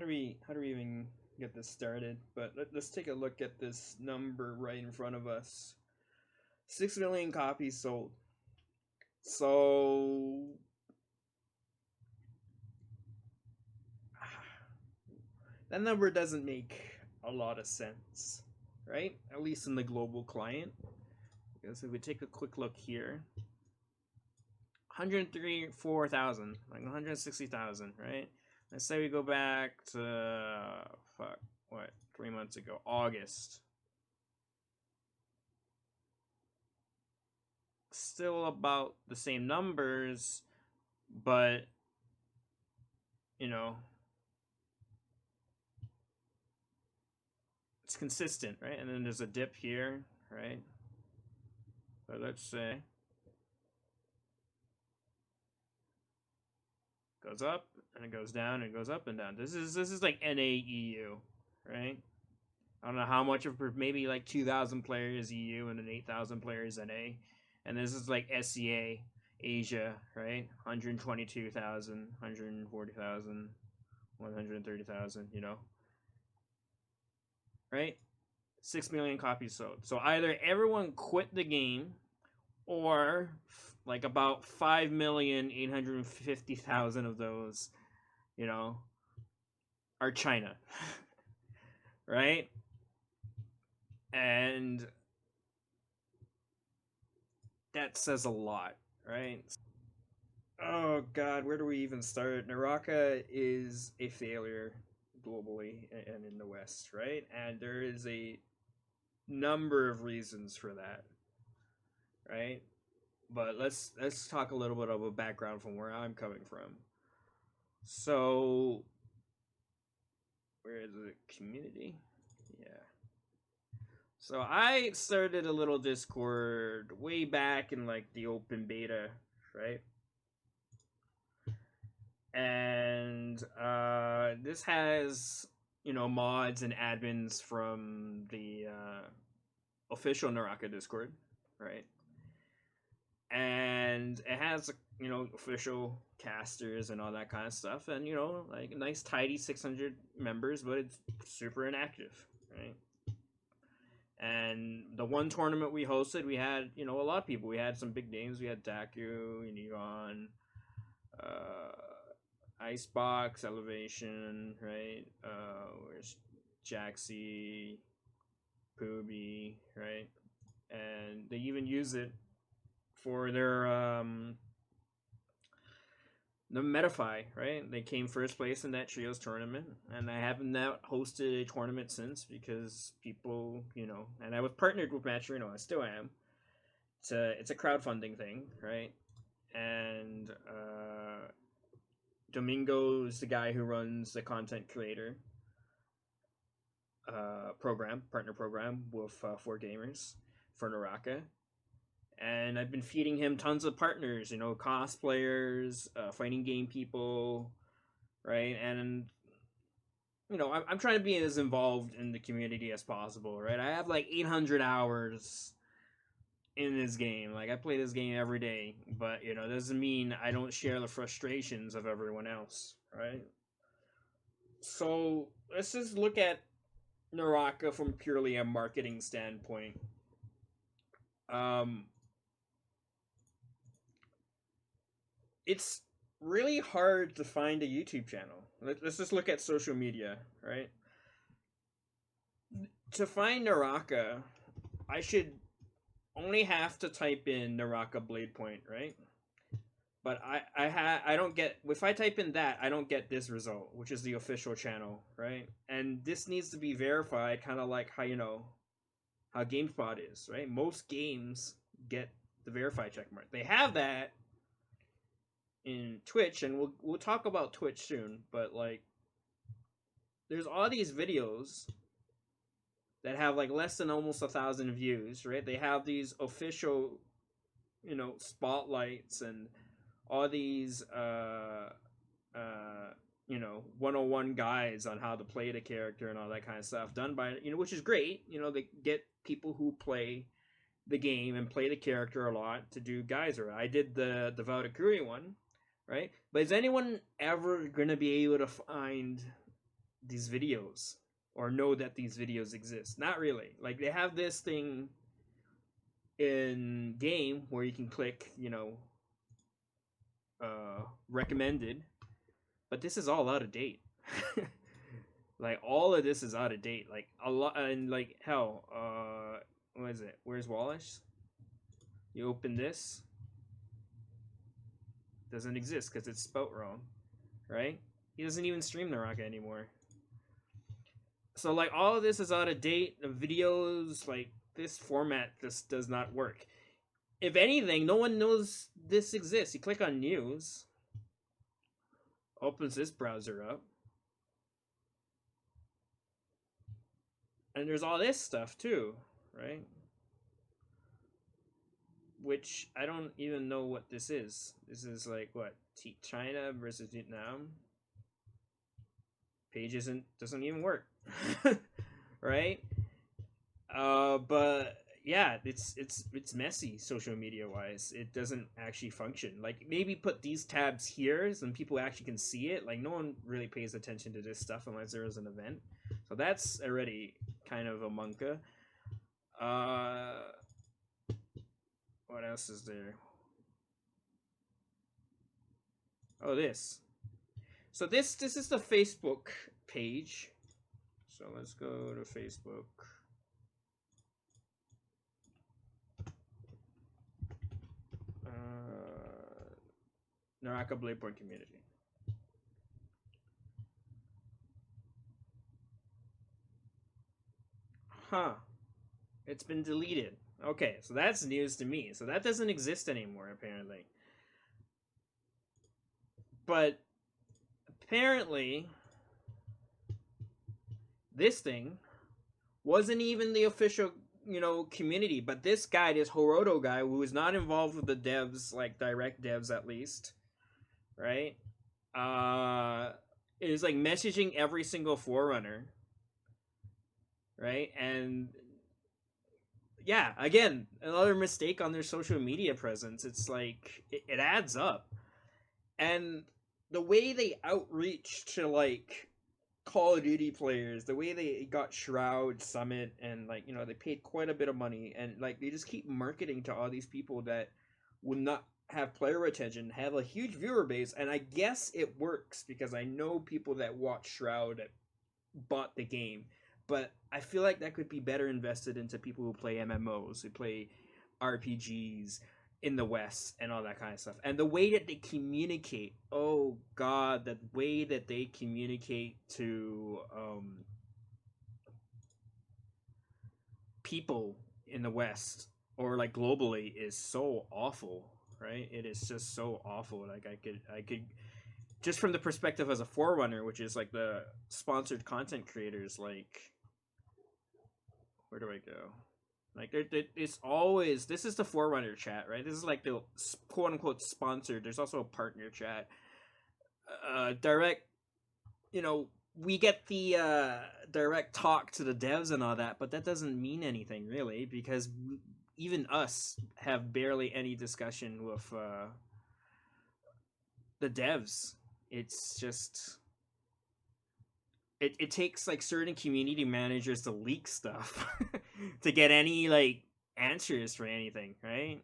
how do we even get this started? But let's take a look at this number right in front of us. 6 million copies sold. So that number doesn't make a lot of sense, right? At least in the global client. Because if we take a quick look here, 104,000, like 160,000, right? Let's say we go back to fuck, what, 3 months ago, August. Still about the same numbers, but you know, it's consistent, right? And then there's a dip here, right? But let's say goes up and it goes down and it goes up and down. This is like NAEU, right? I don't know how much of, maybe like 2,000 players EU and then 8,000 players NA, and this is like SCA Asia, right? 122,000, 140,000, 130,000, right? 6 million copies sold. So either everyone quit the game, or like about 5,850,000 of those, are China, right? And that says a lot, right? Oh God, where do we even start? Naraka is a failure globally and in the West, right? And there is a number of reasons for that, right? But let's talk a little bit of a background from where I'm coming from. So, where is the community? Yeah. So I started a little Discord way back in like the open beta, right? And this has mods and admins from the official Naraka Discord, right? And it has official casters and all that kind of stuff, and like a nice tidy 600 members, but it's super inactive, right? And the one tournament we hosted, we had a lot of people. We had some big names. We had Daku, Neon, Icebox, Elevation, right? Where's Jaxie, Pooby, right? And they even use it for their the Metafy, right? They came first place in that trios tournament, and I haven't not hosted a tournament since because people, and I was partnered with Matchmaking. I still am. It's a crowdfunding thing, right? And Domingo is the guy who runs the content creator partner program with 4Gamers for Naraka. And I've been feeding him tons of partners, cosplayers, fighting game people, right? And I'm trying to be as involved in the community as possible, right? I have like 800 hours in this game. Like, I play this game every day, but doesn't mean I don't share the frustrations of everyone else, right? So let's just look at Naraka from purely a marketing standpoint. It's really hard to find a YouTube channel. Let's just look at social media, right? To find Naraka, I should only have to type in Naraka Blade Point, right? But I don't get, if I type in that, I don't get this result, which is the official channel, right? And this needs to be verified, kind of like how how GameSpot is, right? Most games get the verified checkmark. They have that in Twitch, and we'll talk about Twitch soon, but like there's all these videos that have like less than almost 1,000 views, right? They have these official spotlights and all these 101 guides on how to play the character and all that kind of stuff done by which is great. They get people who play the game and play the character a lot to do geyser. I did the Valkyrie one, right? But is anyone ever gonna be able to find these videos or know that these videos exist. Not really. Like they have this thing in game where you can click, recommended, but this is all out of date. Like all of this is out of date. Like a lot, and like hell, what is it? Where's Wallace? You open this, doesn't exist because it's spelt wrong, right? He doesn't even stream Naraka anymore. So like all of this is out of date. The videos, like this format, just does not work. If anything, no one knows this exists. You click on news, opens this browser up, and there's all this stuff too, right? Which I don't even know what this is. This is like what? China versus Vietnam. Page doesn't even work. Right? But yeah, it's messy social media wise. It doesn't actually function. Like maybe put these tabs here so people actually can see it. Like no one really pays attention to this stuff unless there is an event. So that's already kind of a munka. What else is there? Oh, this. So this is the Facebook page. So let's go to Facebook. Naraka Bladeborn community. Huh. It's been deleted. Okay, so that's news to me. So that doesn't exist anymore, apparently. But apparently, this thing wasn't even the official, community. But this guy, this Horodo guy, who was not involved with the devs, like direct devs at least, right? Is like messaging every single Forerunner, right? And yeah, again, another mistake on their social media presence. It's like it adds up, and the way they outreach to like Call of Duty players, the way they got Shroud, Summit, and like they paid quite a bit of money, and like they just keep marketing to all these people that would not have player retention, have a huge viewer base, and I guess it works because I know people that watch Shroud that bought the game, but I feel like that could be better invested into people who play MMOs, who play RPGs in the West and all that kind of stuff. And the way that they communicate, oh god, the way that they communicate to people in the West or like globally is so awful, right? It is just so awful. Like I could just from the perspective as a Forerunner, which is like the sponsored content creators, like where do I go? Like it's always, this is the Forerunner chat, right? This is like the quote unquote sponsored. There's also a partner chat. Direct, we get the direct talk to the devs and all that, but that doesn't mean anything really because even us have barely any discussion with the devs. It's just it takes like certain community managers to leak stuff to get any like answers for anything, right?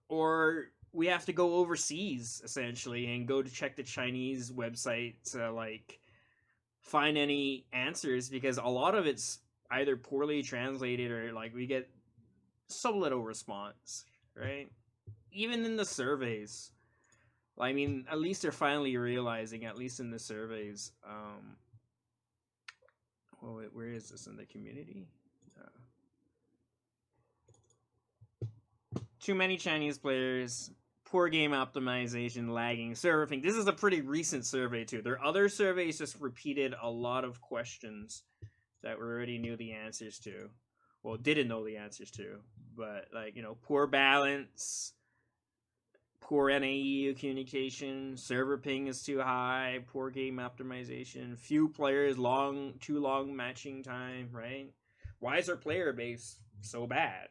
Or we have to go overseas essentially and go to check the Chinese website to like find any answers because a lot of it's either poorly translated or like we get so little response, right? Even in the surveys. I mean, at least they're finally realizing, at least in the surveys. Wait, where is this in the community? Too many Chinese players, poor game optimization, lagging, server ping. This is a pretty recent survey too. Their other surveys just repeated a lot of questions that we already knew the answers to. Well, didn't know the answers to, but like poor balance, poor NAE communication, server ping is too high, poor game optimization, few players, too long matching time, right? Why is our player base so bad,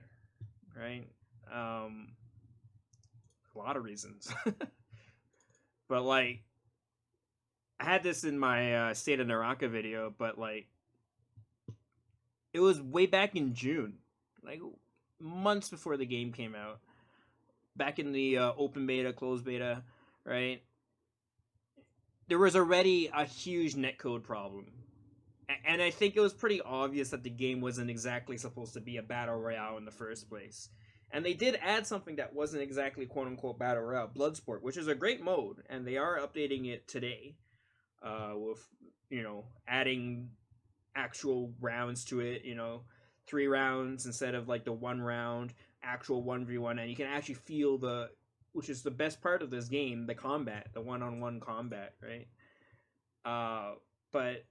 right? A lot of reasons. But like I had this in my State of Naraka video, but like it was way back in June, like months before the game came out. Back in the open beta, closed beta, right? There was already a huge netcode problem. And I think it was pretty obvious that the game wasn't exactly supposed to be a battle royale in the first place. And they did add something that wasn't exactly quote unquote battle royale, Bloodsport, which is a great mode, and they are updating it today, with adding actual rounds to it. 3 rounds instead of like the 1 round, actual 1v1, and you can actually feel which is the best part of this game, the combat, the one-on-one combat, right? But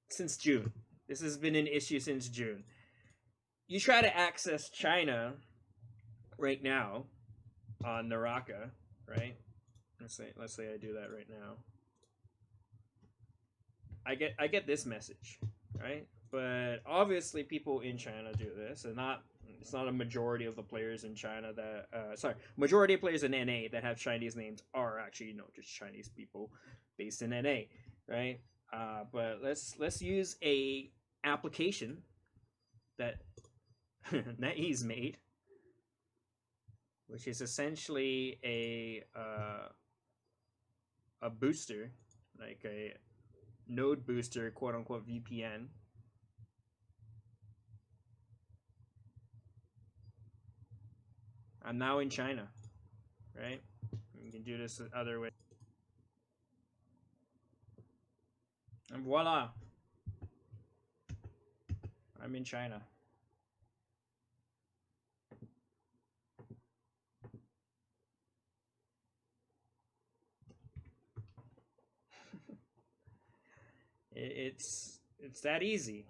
since June, this has been an issue since June. You try to access China right now on Naraka, right? Let's say I do that right now. I get this message, right? But obviously, people in China do this, and it's not a majority of the players in China that majority of players in NA that have Chinese names are actually just Chinese people based in NA, right? But let's use a application that NetEase made, which is essentially a booster, like a node booster, quote unquote VPN. I'm now in China, right? You can do this other way. And voila, I'm in China. It's that easy.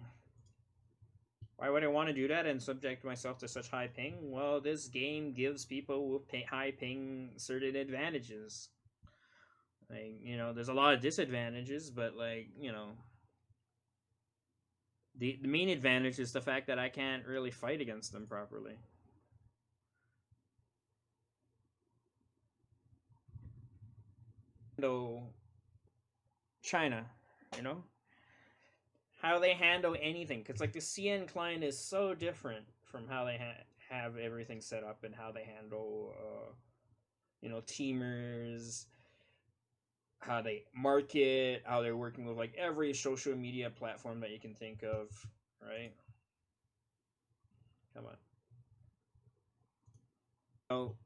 Why would I want to do that and subject myself to such high ping? Well, this game gives people with high ping certain advantages. Like, there's a lot of disadvantages, but like, the main advantage is the fact that I can't really fight against them properly. Though China, how they handle anything, because like the CN client is so different from how they have everything set up and how they handle teamers, how they market, how they're working with like every social media platform that you can think of, right? Come on. So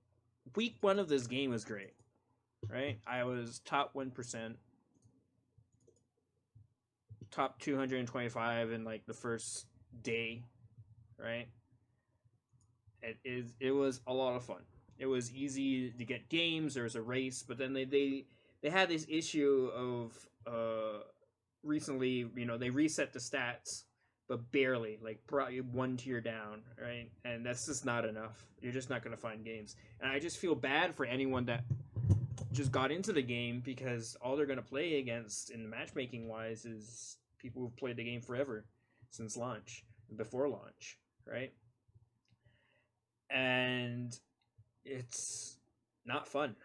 week 1 of this game was great, right? I was top 1%, top 225 in like the first day, right? It was a lot of fun. It was easy to get games. There was a race, but then they had this issue of recently, they reset the stats, but barely, like probably 1 tier down, right? And that's just not enough. You're just not gonna find games, and I just feel bad for anyone that just got into the game, because all they're gonna play against in matchmaking wise is people who've played the game forever, since launch, before launch, right? And it's not fun.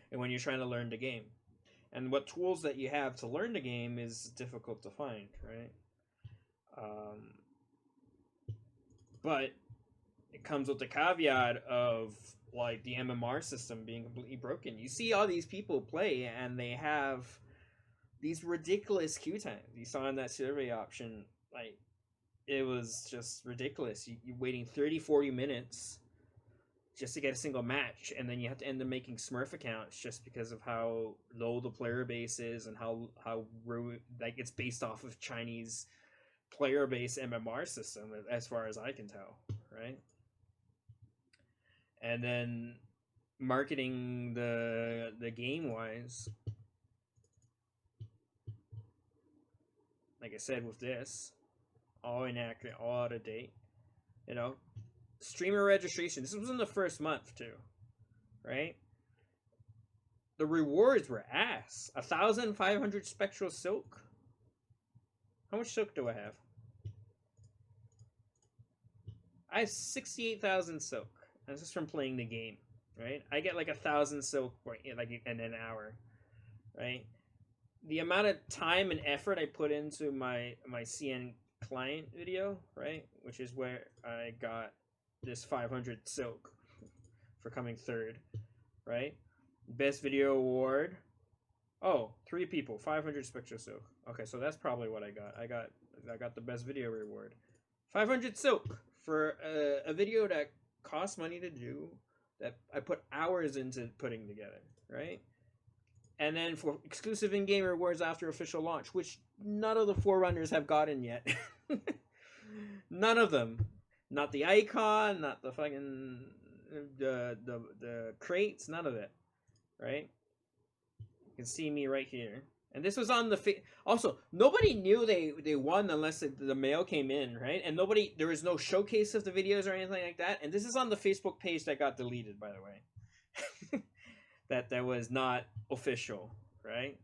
And when you're trying to learn the game, and what tools that you have to learn the game is difficult to find, right? But it comes with the caveat of like the MMR system being completely broken. You see all these people play, and they have these ridiculous queue times. You saw in that survey option, like it was just ridiculous. You're waiting 30-40 minutes just to get a single match, and then you have to end up making Smurf accounts just because of how low the player base is, and how like it's based off of Chinese player base MMR system, as far as I can tell, right? And then marketing the game wise, like I said, with this, all inaccurate, all out of date, streamer registration. This was in the first month too, right? The rewards were ass. 1,500 spectral silk. How much silk do I have? I have 68,000 silk. This is from playing the game. right? I get like 1,000 silk like in an hour, right? The amount of time and effort I put into my CN client video, right, which is where I got this 500 silk for coming third, right? Best video award. Oh, 3 people, 500 spectral silk. Okay, so that's probably what I got. I got the best video reward, 500 silk for a video that costs money to do, that I put hours into putting together, right? And then for exclusive in-game rewards after official launch, which none of the Forerunners have gotten yet. None of them. Not the icon, not the fucking the crates, none of it. Right? You can see me right here. And this was on the also, nobody knew they won unless the mail came in, right? And there was no showcase of the videos or anything like that. And this is on the Facebook page that got deleted, by the way. that was not official, right?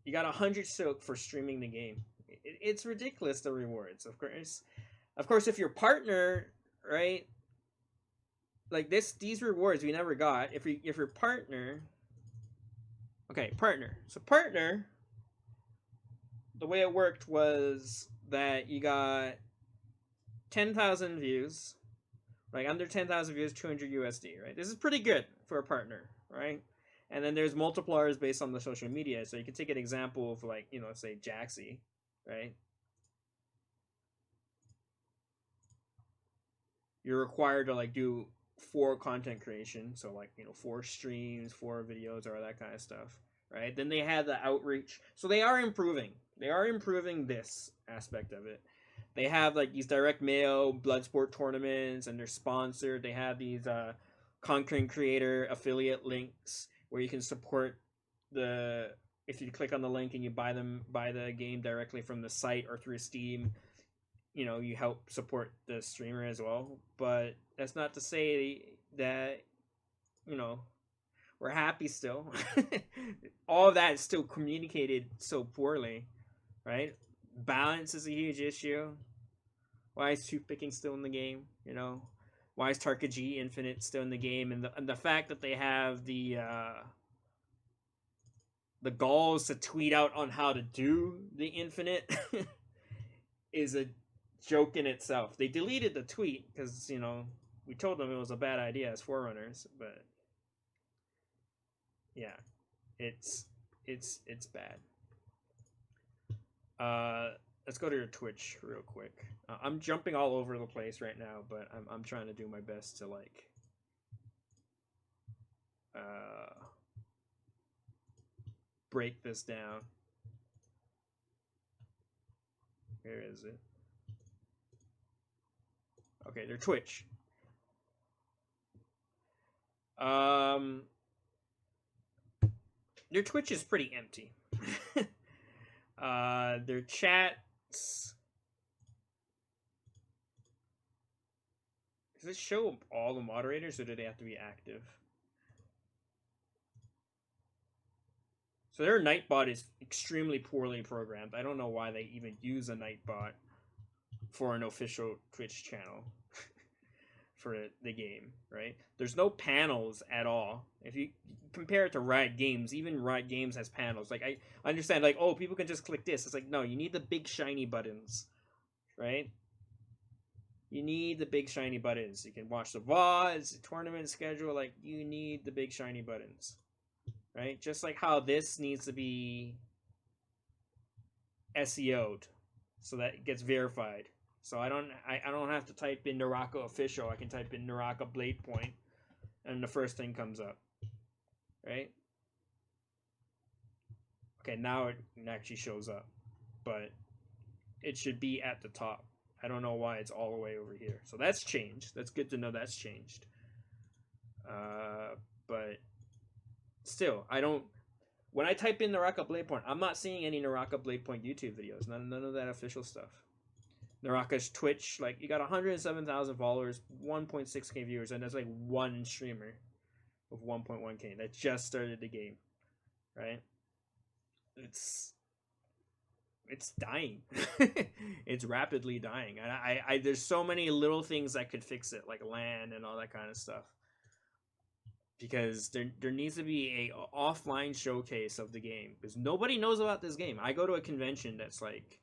You got 100 silk for streaming the game. It's ridiculous, the rewards, of course, if your partner, right, like these rewards we never got. If your partner, okay, partner. So partner, the way it worked was that you got 10,000 views, like under 10,000 views, 200 USD, right? This is pretty good for a partner, right? And then there's multipliers based on the social media. So you can take an example of, like, say Jaxie, right? You're required to like do 4 content creation, so like 4 streams, 4 videos, or that kind of stuff, right? Then they had the outreach, so they are improving. They are improving this aspect of it. They have like these direct mail Bloodsport tournaments, and they're sponsored. They have these content creator affiliate links where you can support the. If you click on the link and you buy the game directly from the site or through Steam, you help support the streamer as well. But that's not to say that we're happy still. All of that is still communicated so poorly, right? Balance is a huge issue. Why is tooth picking still in the game? Why is Tarka-G Infinite still in the game? And the fact that they have the galls to tweet out on how to do the Infinite is a joke in itself. They deleted the tweet because we told them it was a bad idea as Forerunners, but yeah, it's bad. Let's go to your Twitch real quick. I'm jumping all over the place right now, but I'm trying to do my best to like break this down. Where is it? Okay, their Twitch. Their Twitch is pretty empty. Their chats. Does it show all the moderators, or do they have to be active? So their Nightbot is extremely poorly programmed. I don't know why they even use a Nightbot for an official Twitch channel for the game, right? There's no panels at all. If you compare it to Riot Games, even Riot Games has panels. Like, I understand, like, oh, people can just click this. It's like, no, you need the big shiny buttons, right? You need the big shiny buttons. You can watch the VODs, the tournament schedule. Like, you need the big shiny buttons, right? Just like how this needs to be SEO'd so that it gets verified. So I don't have to type in Naraka official. I can type in Naraka Blade Point, and the first thing comes up, right? Okay, now it actually shows up, but it should be at the top. I don't know why it's all the way over here. So that's changed. That's good to know that's changed. But still, when I type in Naraka Blade Point, I'm not seeing any Naraka Blade Point YouTube videos. None of that official stuff. Naraka's Twitch, like, you got 107,000 followers, 1.6k viewers, and there's like one streamer with 1.1k that just started the game, right? It's dying. It's rapidly dying. And I there's so many little things that could fix it, like LAN and all that kind of stuff. because there needs to be a offline showcase of the game because nobody knows about this game. I go to a convention that's like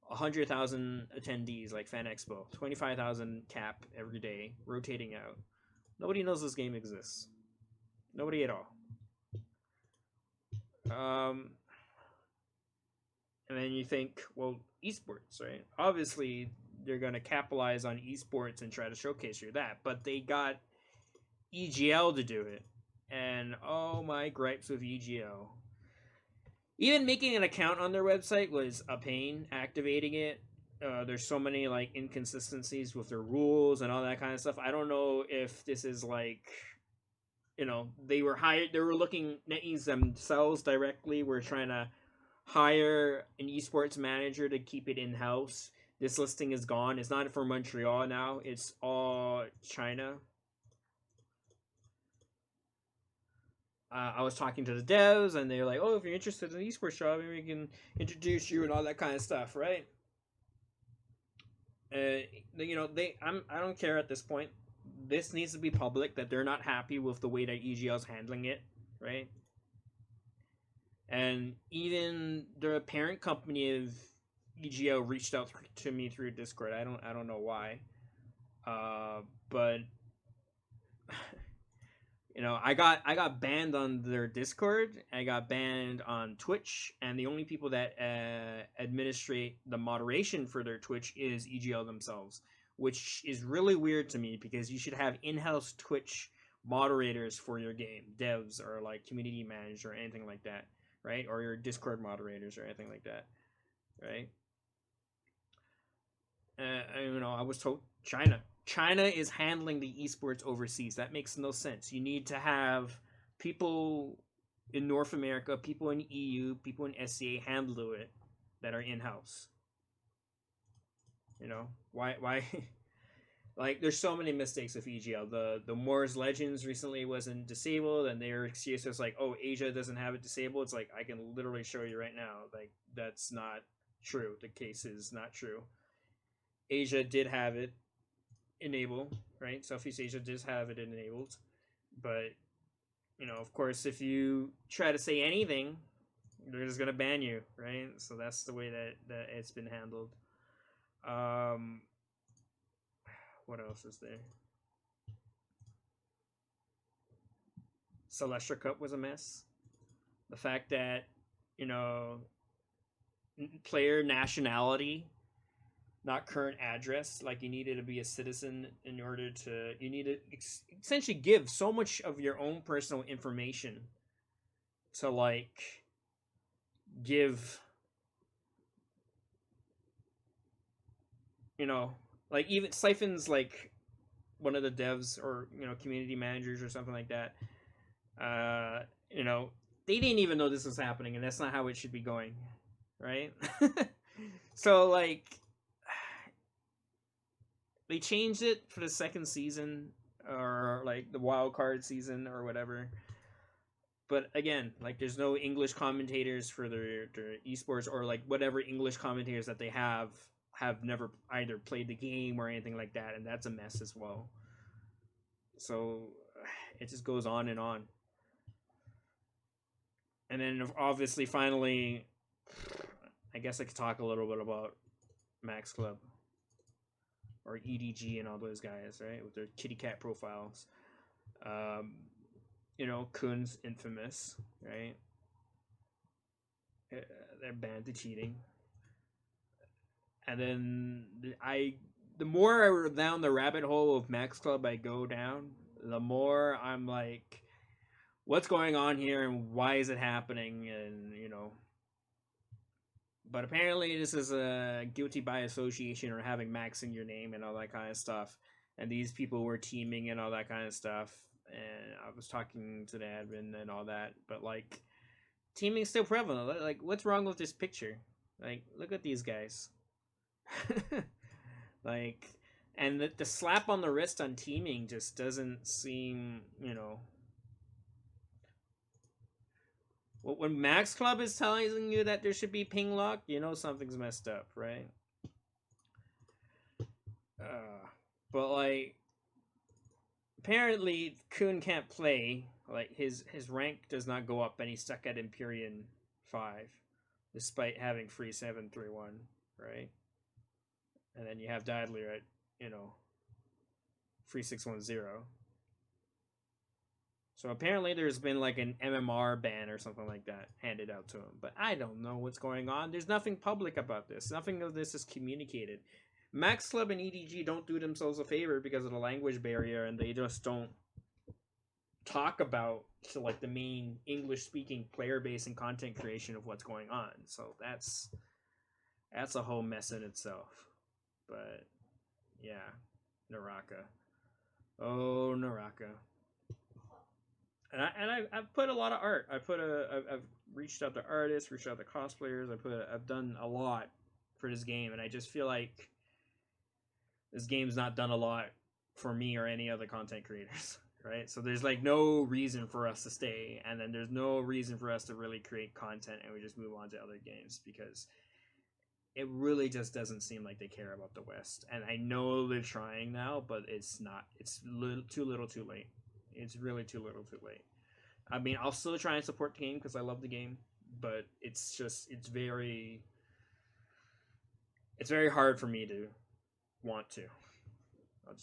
100,000 attendees, like Fan Expo, 25,000 cap every day, rotating out. Nobody knows this game exists. Nobody at all. And then you think, well, esports, right? Obviously, they're going to capitalize on esports and try to showcase you that, but they got EGL to do it. And oh my gripes with EGL. Even making an account on their website was a pain. Activating it, there's so many like inconsistencies with their rules and all that kind of stuff. I don't know if this is like, they were hired. They were looking. NetEase themselves directly were trying to hire an esports manager to keep it in house. This listing is gone. It's not for Montreal now. It's all China. I was talking to the devs, and they were like, "Oh, if you're interested in an esports job, maybe we can introduce you and all that kind of stuff, right?" I don't care at this point. This needs to be public that they're not happy with the way that EGL is handling it, right? And even the parent company of EGL reached out to me through Discord. I don't know why, but I got banned on their Discord. I got banned on Twitch, and the only people that administrate the moderation for their Twitch is EGL themselves, which is really weird to me because you should have in-house Twitch moderators for your game, devs or like community manager or anything like that, right? Or your Discord moderators or anything like that, right? I was told China is handling the esports overseas. That makes no sense. You need to have people in North America, people in EU, people in SCA handle it that are in house. Why? Like, there's so many mistakes with EGL. The Moore's Legends recently wasn't disabled, and their excuse was like, "Oh, Asia doesn't have it disabled." It's like, I can literally show you right now. Like, that's not true. The case is not true. Asia did have it enable, right? Southeast Asia does have it enabled, but of course, if you try to say anything, they're just gonna ban you, right? So that's the way that it's been handled. What else is there? Celestia Cup was a mess. The fact that player nationality, not current address, like you needed to be a citizen in order to, you need to essentially give so much of your own personal information to like give, like even Siphon's like one of the devs or community managers or something like that. They didn't even know this was happening, and that's not how it should be going, right? So like, they changed it for the second season, or like the wild card season or whatever. But again, like, there's no English commentators for their esports, or like whatever English commentators that they have never either played the game or anything like that, and that's a mess as well. So it just goes on and on. And then obviously, finally, I guess I could talk a little bit about Max Club or EDG and all those guys, right, with their kitty cat profiles. Kun's infamous, right? They're banned to cheating. And then the more down the rabbit hole of Max Club I go down, the more I'm like, what's going on here and why is it happening? And but apparently this is a guilty by association, or having Max in your name and all that kind of stuff. And these people were teaming and all that kind of stuff. And I was talking to the admin and all that, but like, teaming's still prevalent. Like, what's wrong with this picture? Like, look at these guys. Like, and the slap on the wrist on teaming just doesn't seem, when Max Club is telling you that there should be ping lock, something's messed up, right? But like, apparently Kun can't play. Like his rank does not go up, and he's stuck at Empyrean 5, despite having free 731, right? And then you have Dadler at free 610. So apparently there's been like an MMR ban or something like that handed out to him. But I don't know what's going on. There's nothing public about this. Nothing of this is communicated. Max Club and EDG don't do themselves a favor because of the language barrier, and they just don't talk about like the main English speaking player base and content creation of what's going on. So that's a whole mess in itself. But yeah, Naraka. Oh, Naraka. And I've put a lot of art. I've reached out to artists, reached out to cosplayers. I've done a lot for this game, and I just feel like this game's not done a lot for me or any other content creators, right? So there's like no reason for us to stay, and then there's no reason for us to really create content, and we just move on to other games because it really just doesn't seem like they care about the West. And I know they're trying now, but it's not. It's too little, too late. It's really too little, too late. I mean, I'll still try and support the game because I love the game, but it's very hard for me to want to.